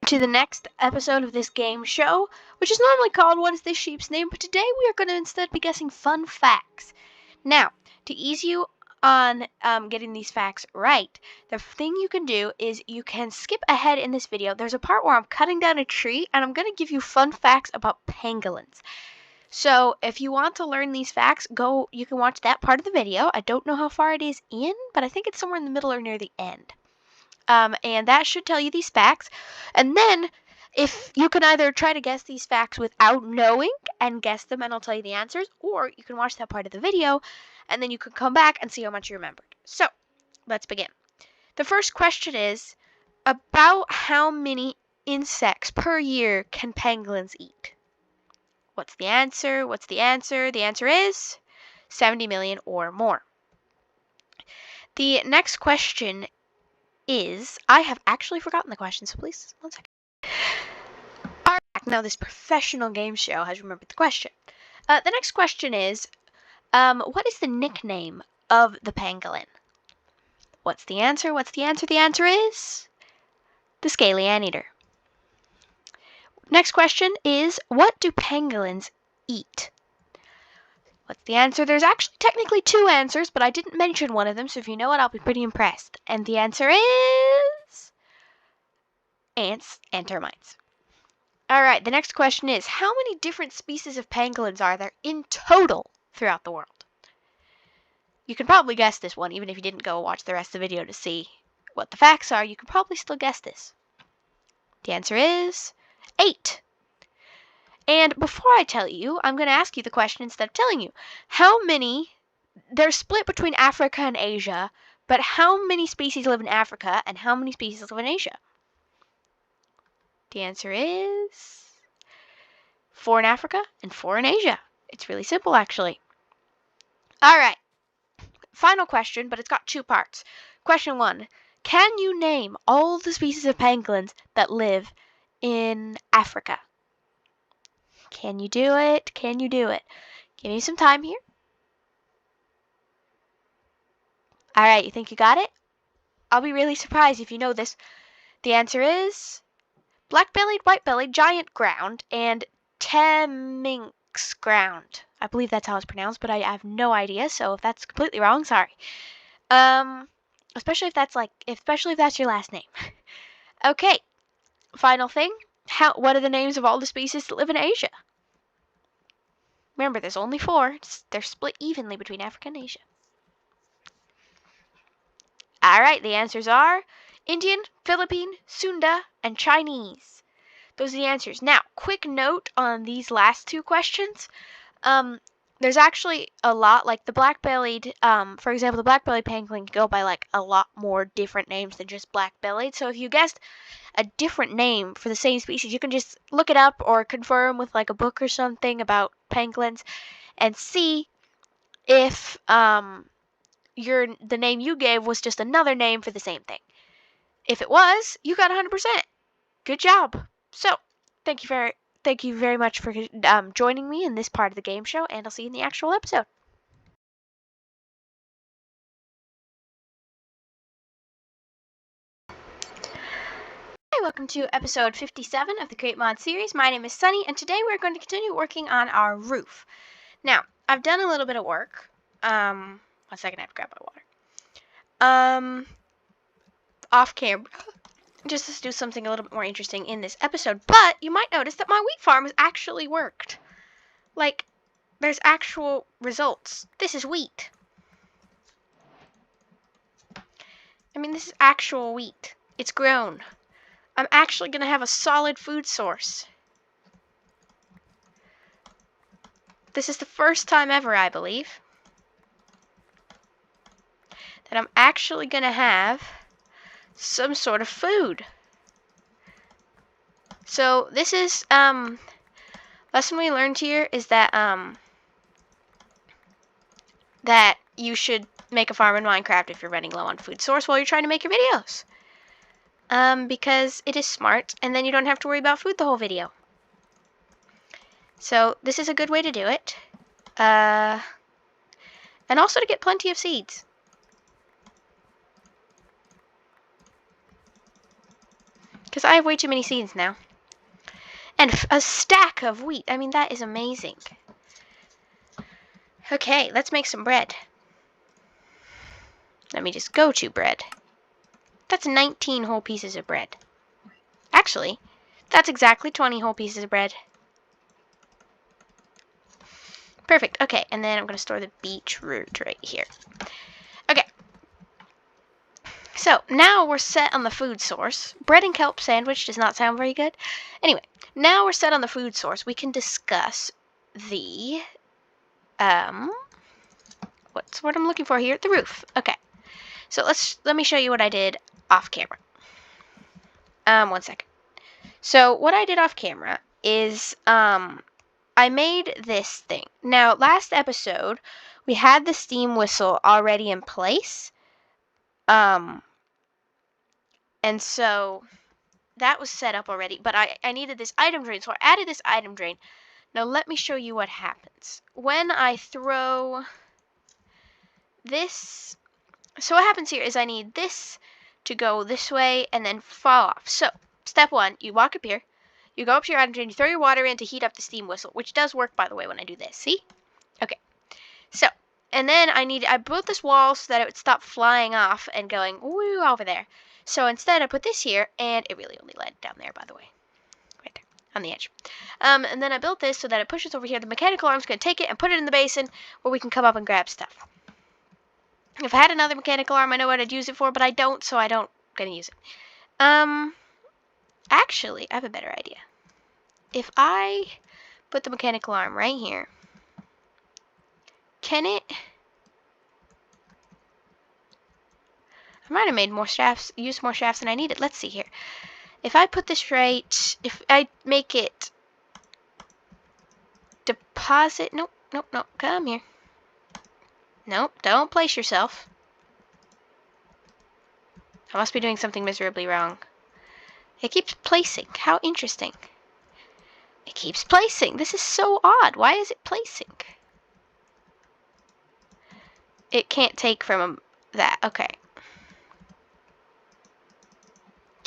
to the next episode of this game show, which is normally called What is this sheep's name? But today we are going to instead be guessing fun facts. Now, to ease you on getting these facts right, the thing you can do is you can skip ahead in this video. There's a part where I'm cutting down a tree and I'm going to give you fun facts about pangolins. So if you want to learn these facts, you can watch that part of the video. I don't know how far it is in, but I think it's somewhere in the middle or near the end. And that should tell you these facts. And then, if you can either try to guess these facts without knowing and guess them and I'll tell you the answers, or you can watch that part of the video and then you can come back and see how much you remembered. So, let's begin. The first question is, about how many insects per year can pangolins eat? What's the answer? What's the answer? The answer is 70 million or more. The next question is, I have actually forgotten the question, so please, 1 second. Alright, now this professional game show has remembered the question. The next question is, what is the nickname of the pangolin? What's the answer? What's the answer? The answer is the scaly anteater. Next question is, what do pangolins eat? What's the answer? There's actually technically two answers, but I didn't mention one of them, so if you know it, I'll be pretty impressed. And the answer is ants and termites. Alright, the next question is, how many different species of pangolins are there in total throughout the world? You can probably guess this one, even if you didn't go watch the rest of the video to see what the facts are, you can probably still guess this. The answer is 8. And before I tell you, I'm going to ask you the question instead of telling you. How many, they're split between Africa and Asia, but how many species live in Africa and how many species live in Asia? The answer is 4 in Africa and 4 in Asia. It's really simple, actually. Alright, final question, but it's got 2 parts. Question 1, can you name all the species of pangolins that live in Africa? Can you do it? Can you do it? Give me some time here. Alright, you think you got it? I'll be really surprised if you know this. The answer is black-bellied, white-bellied, giant ground, and Temminck's ground. I believe that's how it's pronounced, but I have no idea, so if that's completely wrong, sorry. Especially if that's your last name. Okay, final thing. What are the names of all the species that live in Asia? Remember, there's only 4. They're split evenly between Africa and Asia. Alright, the answers are Indian, Philippine, Sunda, and Chinese. Those are the answers. Now, quick note on these last 2 questions. There's actually a lot, like the black-bellied, for example, the black-bellied pangolin can go by like a lot more different names than just black-bellied. So if you guessed a different name for the same species, you can just look it up or confirm with like a book or something about pangolins and see if the name you gave was just another name for the same thing. If it was, you got 100%. Good job. So, thank you very much for joining me in this part of the game show, and I'll see you in the actual episode. Hi, welcome to episode 57 of the Create Mod series. My name is Sunny, and today we're going to continue working on our roof. Now, I've done a little bit of work. 1 second, I have to grab my water. Off camera, just to do something a little bit more interesting in this episode. But you might notice that my wheat farm has actually worked. Like, there's actual results. This is wheat. I mean, this is actual wheat. It's grown. I'm actually going to have a solid food source. This is the first time ever, I believe, that I'm actually going to have some sort of food. So this is lesson we learned here is that that you should make a farm in Minecraft if you're running low on food source while you're trying to make your videos. Because it is smart, and then you don't have to worry about food the whole video. So this is a good way to do it. And also to get plenty of seeds. Because I have way too many seeds now. And a stack of wheat. I mean, that is amazing. Okay, let's make some bread. Let me just go to bread. That's 19 whole pieces of bread. Actually, that's exactly 20 whole pieces of bread. Perfect. Okay, and then I'm going to store the beetroot right here. Okay. So, now we're set on the food source. Bread and kelp sandwich does not sound very good. Anyway, now we're set on the food source. We can discuss the, what's what I'm looking for here? The roof. Okay. So, let me show you what I did off camera. 1 second. So, what I did off camera is, I made this thing. Now, last episode, we had the steam whistle already in place. And so that was set up already, but I needed this item drain, so I added this item drain. Now let me show you what happens. When I throw this, so what happens here is I need this to go this way and then fall off. So, step 1, you walk up here, you go up to your item drain, you throw your water in to heat up the steam whistle, which does work, by the way, when I do this. See? Okay. So, and then I built this wall so that it would stop flying off and going woo over there. So instead I put this here, and it really only led down there, by the way. Right there, on the edge. And then I built this so that it pushes over here. The mechanical arm's going to take it and put it in the basin where we can come up and grab stuff. If I had another mechanical arm, I know what I'd use it for, but I don't, so I don't going to use it. Actually, I have a better idea. If I put the mechanical arm right here, can it... I might have made more shafts, used more shafts than I needed. Let's see here. If I put this right, if I make it deposit, nope, come here. Nope, don't place yourself. I must be doing something miserably wrong. It keeps placing. How interesting. It keeps placing. This is so odd. Why is it placing? It can't take from that. Okay.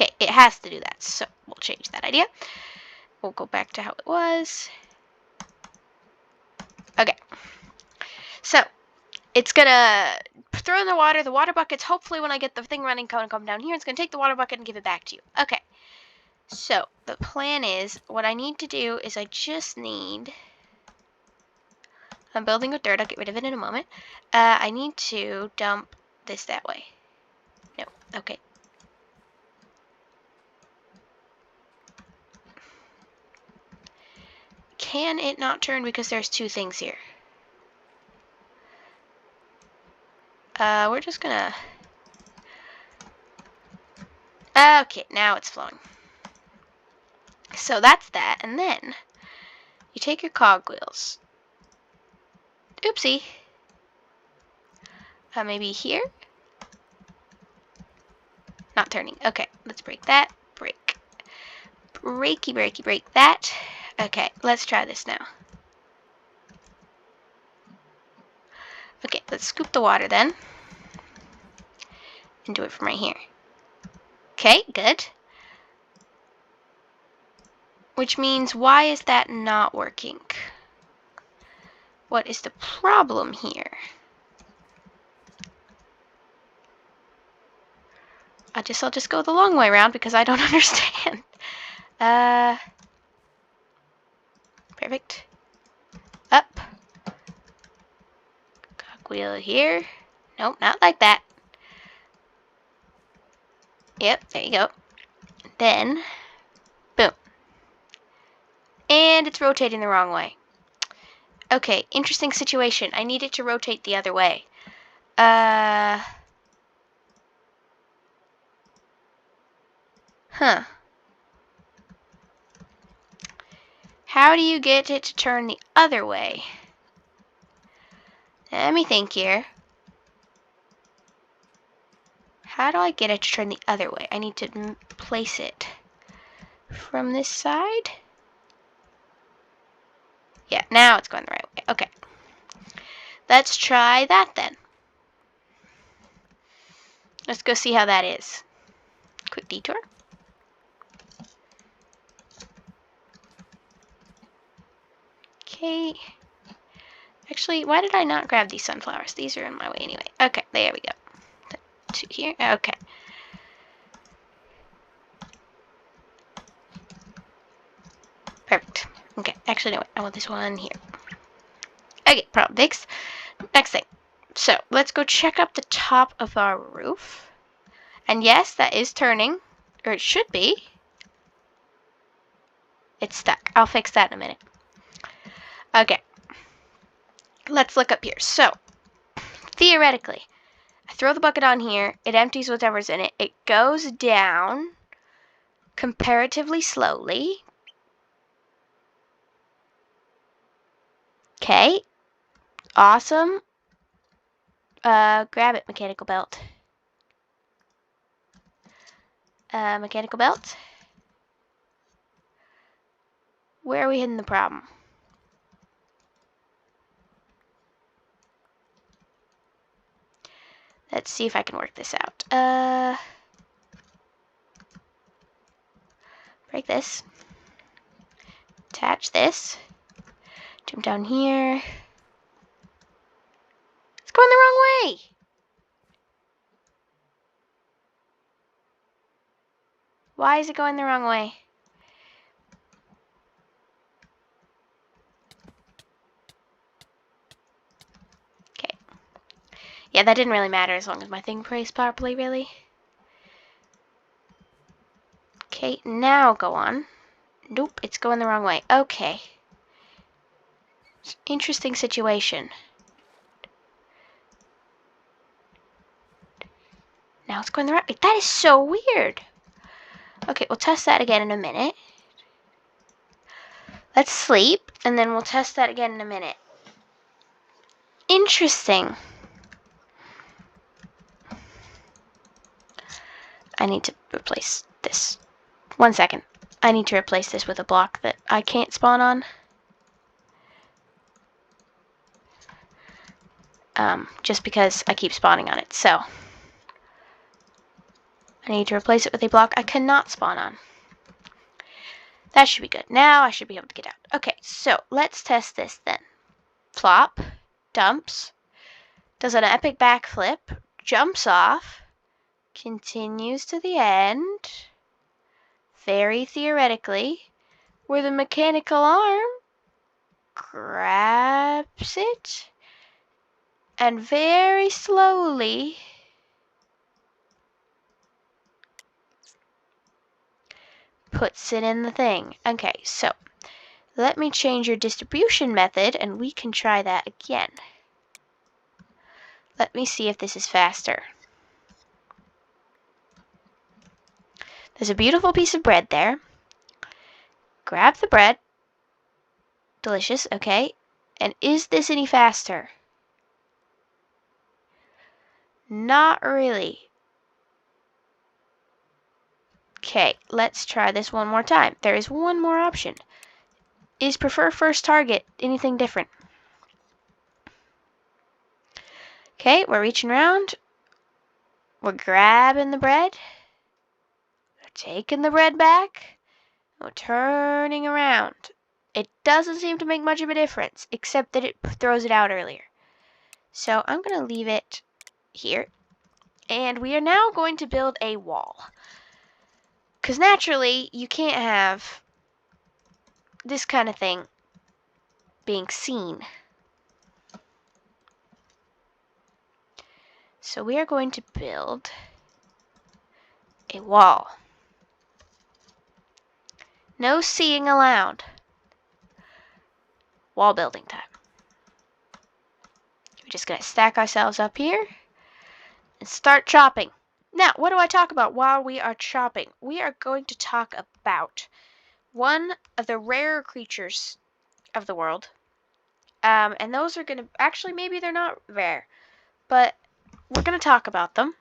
Okay, it has to do that, so we'll change that idea. We'll go back to how it was. Okay. So, it's gonna throw in the water buckets. Hopefully when I get the thing running, come down here. It's gonna take the water bucket and give it back to you. Okay. So, the plan is, what I need to do is I just need... I'm building with dirt. I'll get rid of it in a moment. I need to dump this that way. No. Okay. Can it not turn because there's 2 things here? We're just gonna... Okay, now it's flowing. So that's that, and then you take your cogwheels. Oopsie. Maybe here? Not turning. Okay, let's break that. Break. Break that. Okay, let's try this now. Okay, let's scoop the water then. And do it from right here. Okay, good. Which means, why is that not working? What is the problem here? I'll just go the long way around because I don't understand. Perfect. Up. Cogwheel here. Nope, not like that. Yep, there you go. Then, boom. And it's rotating the wrong way. Okay, interesting situation. I need it to rotate the other way. Huh. How do you get it to turn the other way? Let me think here. How do I get it to turn the other way? I need to place it from this side. Yeah, now it's going the right way. Okay. Let's try that then. Let's go see how that is. Quick detour. Okay. Actually, why did I not grab these sunflowers? These are in my way anyway. Okay, there we go. 2 here. Okay. Perfect. Okay, actually, no, wait. I want this one here. Okay, problem fixed. Next thing. So, let's go check up the top of our roof. And yes, that is turning. Or it should be. It's stuck. I'll fix that in a minute. Okay. Let's look up here. So, theoretically, I throw the bucket on here. It empties whatever's in it. It goes down comparatively slowly. Okay. Awesome. Grab it, mechanical belt. Mechanical belt. Where are we hitting the problem? Let's see if I can work this out. Break this. Attach this. Jump down here. It's going the wrong way. Why is it going the wrong way? Okay. Yeah, that didn't really matter as long as my thing prays properly, really. Okay, now go on. Nope, it's going the wrong way. Okay. Interesting situation. Now it's going the right way. That is so weird. Okay, we'll test that again in a minute. Let's sleep, and then we'll test that again in a minute. Interesting. I need to replace this. 1 second. I need to replace this with a block that I can't spawn on. Just because I keep spawning on it. So, I need to replace it with a block I cannot spawn on. That should be good. Now I should be able to get out. Okay, so let's test this then. Flop, dumps, does an epic backflip, jumps off, continues to the end, very theoretically, where the mechanical arm grabs it, and very slowly puts it in the thing. Okay, so let me change your distribution method and we can try that again. Let me see if this is faster. There's a beautiful piece of bread there. Grab the bread. Delicious, okay. And is this any faster? Not really. Okay, let's try this one more time. There is one more option. Is prefer first target anything different? Okay, we're reaching around. We're grabbing the bread. We're taking the bread back. We're turning around. It doesn't seem to make much of a difference, except that it throws it out earlier. So I'm going to leave it here. And we are now going to build a wall. Because naturally, you can't have this kind of thing being seen. So we are going to build a wall. No seeing allowed. Wall building time. We're just going to stack ourselves up here and start chopping. Now, what do I talk about while we are chopping? We are going to talk about one of the rarer creatures of the world. And those are going to, actually maybe they're not rare, but we're going to talk about them.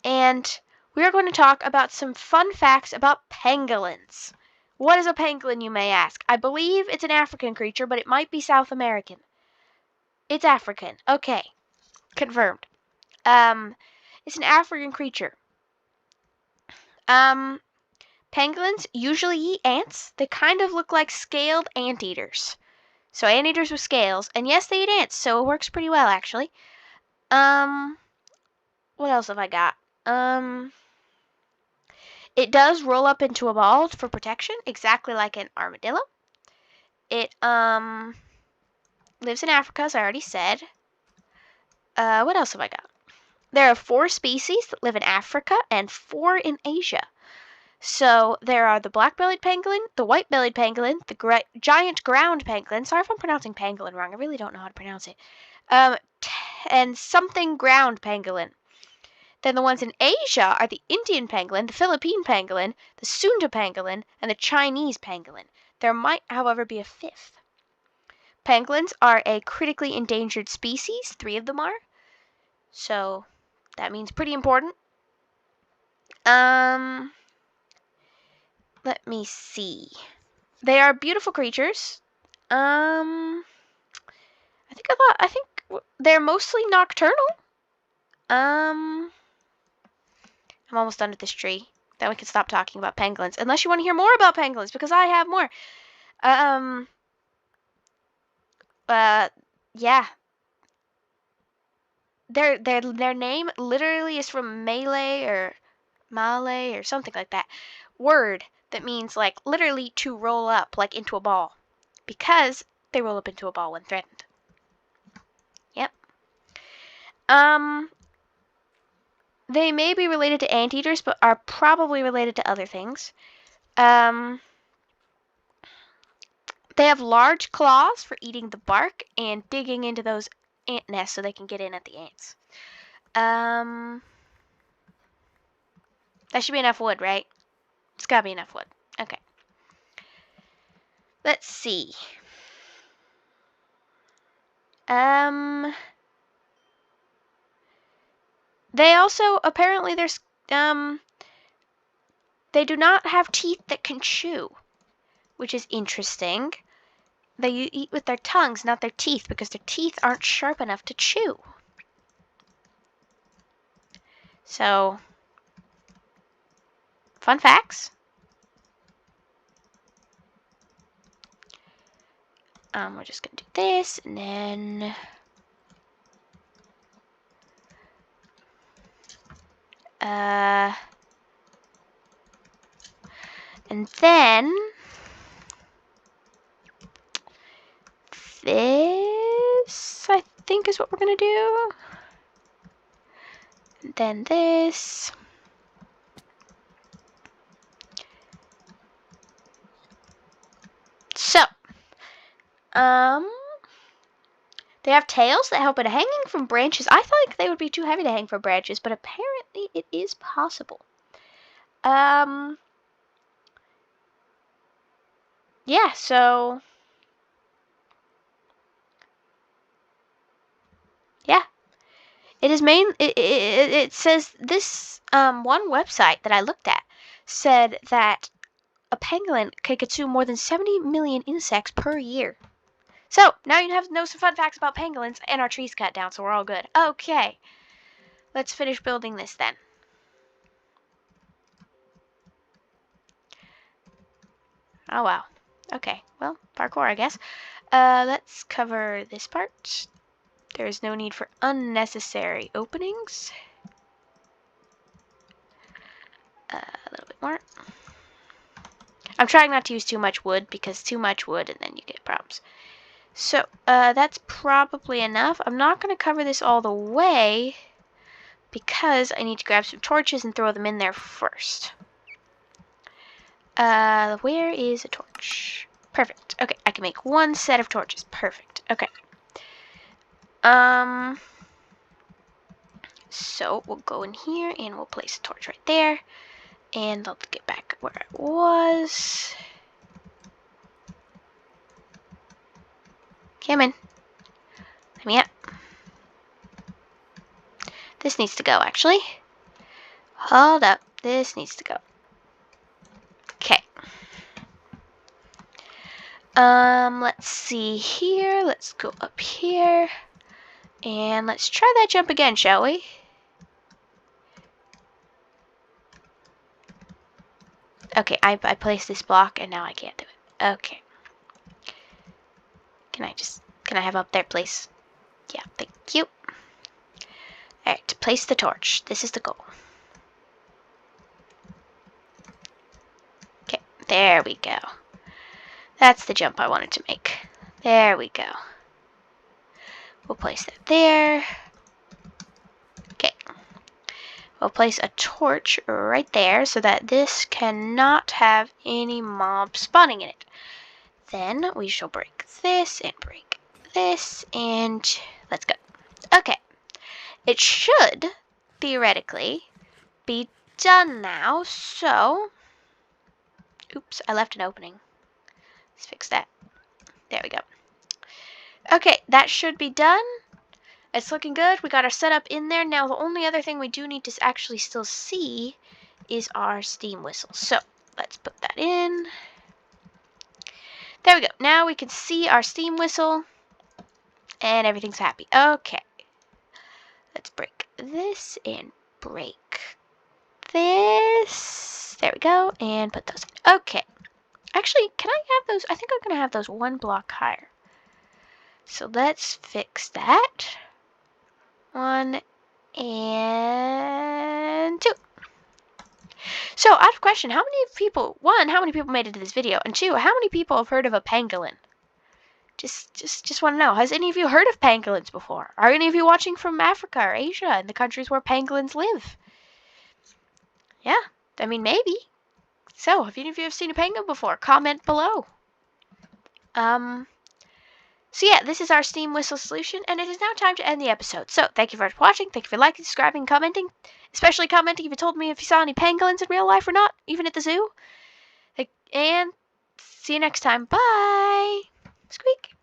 And we are going to talk about some fun facts about pangolins. What is a pangolin, you may ask? I believe it's an African creature, but it might be South American. It's African. Okay. Confirmed. It's an African creature. Pangolins usually eat ants. They kind of look like scaled anteaters. So anteaters with scales, and yes, they eat ants, so it works pretty well actually. What else have I got? It does roll up into a ball for protection, exactly like an armadillo. It lives in Africa, as I already said. What else have I got? There are 4 species that live in Africa and 4 in Asia. So there are the black-bellied pangolin, the white-bellied pangolin, the giant ground pangolin. Sorry if I'm pronouncing pangolin wrong. I really don't know how to pronounce it. And something ground pangolin. Then the ones in Asia are the Indian pangolin, the Philippine pangolin, the Sunda pangolin, and the Chinese pangolin. There might, however, be a 5th. Pangolins are a critically endangered species. 3 of them are. So that means pretty important. Let me see. They are beautiful creatures. I think they're mostly nocturnal. I'm almost done with this tree. Then we can stop talking about pangolins. Unless you want to hear more about pangolins, because I have more. Yeah. Their name literally is from Malay or something like that. Word that means like literally to roll up, like into a ball. Because they roll up into a ball when threatened. Yep. They may be related to anteaters, but are probably related to other things. They have large claws for eating the bark and digging into those ant nests so they can get in at the ants. That should be enough wood, right? It's gotta be enough wood. Okay. Let's see. They also, apparently they do not have teeth that can chew, which is interesting. They eat with their tongues, not their teeth, because their teeth aren't sharp enough to chew. So, fun facts. We're just gonna do this, and then this, I think, is what we're gonna do. And then this. So, they have tails that help in hanging from branches. I thought like they would be too heavy to hang from branches, but apparently it is possible. Yeah, so yeah. It says this one website that I looked at said that a pangolin could consume more than 70 million insects per year. So, now you know some fun facts about pangolins, and our tree's cut down, so we're all good. Okay, let's finish building this then. Oh, wow. Okay, well, parkour, I guess. Let's cover this part. There is no need for unnecessary openings. A little bit more. I'm trying not to use too much wood, because too much wood and then you get problems. So, that's probably enough. I'm not going to cover this all the way because I need to grab some torches and throw them in there first. Where is a torch? Perfect. Okay, I can make 1 set of torches. Perfect. Okay. So we'll go in here and we'll place a torch right there. And let's get back where I was. Come in. Let me up. This needs to go, actually. Hold up. This needs to go. Okay. Let's see here. Let's go up here. And let's try that jump again, shall we? Okay, I placed this block and now I can't do it. Okay. Can I have up there, please? Yeah, thank you. Alright, to place the torch. This is the goal. Okay, there we go. That's the jump I wanted to make. There we go. We'll place that there. Okay. We'll place a torch right there so that this cannot have any mobs spawning in it. Then we shall break this and break this and let's go. Okay. It should, theoretically, be done now, so... Oops, I left an opening. Let's fix that. There we go. Okay, that should be done. It's looking good. We got our setup in there. Now, the only other thing we do need to actually still see is our steam whistle. So, let's put that in. There we go. Now we can see our steam whistle, and everything's happy. Okay. Let's break this and break this. There we go. And put those in. Okay. Actually, can I have those? I think I'm going to have those one block higher. So let's fix that. 1 and 2. So, out of question, how many people, one, how many people made it to this video? And two, how many people have heard of a pangolin? Just want to know. Has any of you heard of pangolins before? Are any of you watching from Africa or Asia and the countries where pangolins live? Yeah, I mean, maybe. So, if any of you have seen a pangolin before, comment below. So yeah, this is our steam whistle solution, and it is now time to end the episode. So, thank you for watching, thank you for liking, subscribing, commenting, especially commenting if you told me if you saw any pangolins in real life or not, even at the zoo. And see you next time. Bye! Squeak!